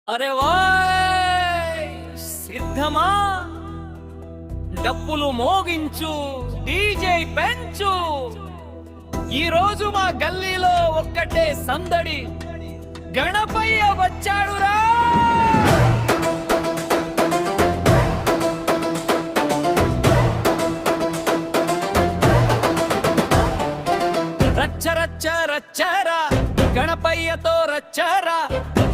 అరే ఓయ్ సిద్ధమా డప్పులు మోగించు డీజే పెంచు ఈ రోజు మా గల్లీలో ఒక్కటే సందడి గణపయ్య వచ్చాడురా రచ్చ రచ్చ రచ్చరా గణపయ్యతో రచ్చరా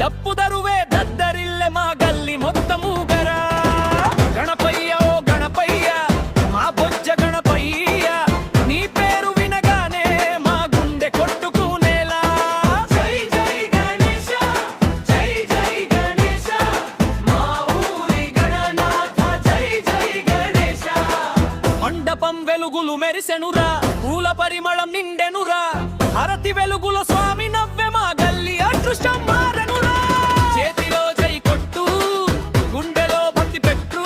డప్పు దరువే దద్దరిల్లె మా గల్లి మొత్తము గరా గణపయ్య ఓ గణపయ్య మా బొజ్జ గణపయ్య నీ పేరు వినగానే మా గుండె కొట్టుకునేలా జై జై గణేశ జై జై గణేశ మా ఊరి గణనాథ జై జై గణేశ మండపం వెలుగులు మెరిసెనురా పూల పరిమళం నిండెనురా హారతి వెలుగులో స్వామి నవ్వె మా గల్లి అదృష్టం మారెనురా చేతిలో జై కొట్టు గుండెలో భక్తి పెట్టు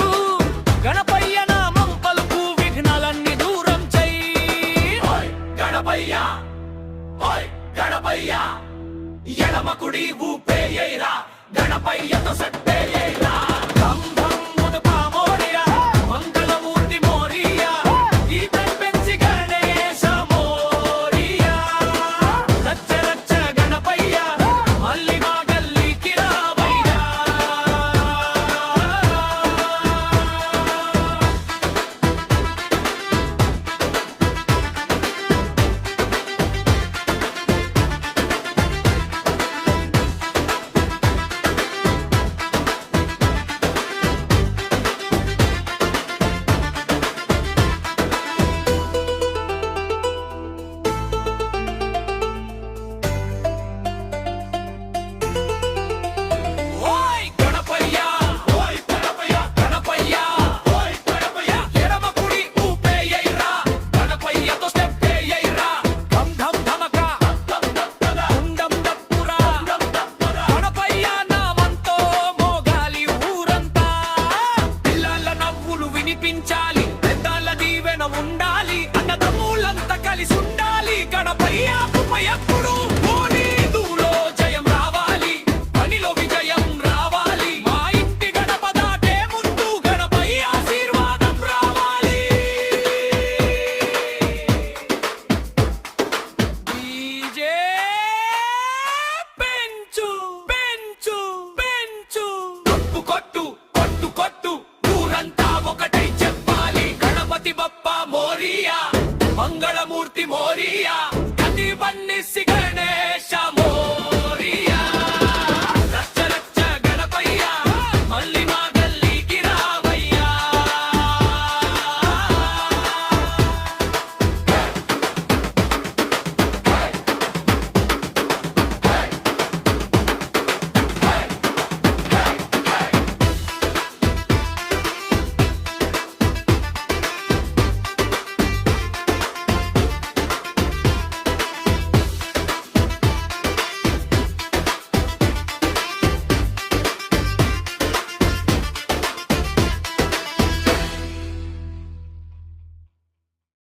గణపయ్య నామం పలుకు విఘ్నాలన్నీ దూరం చెయ్యి గణపయ్య గణపయ్య ఎడమ కుడి ఊపేయరా గణపయ్యతో సట్టేయ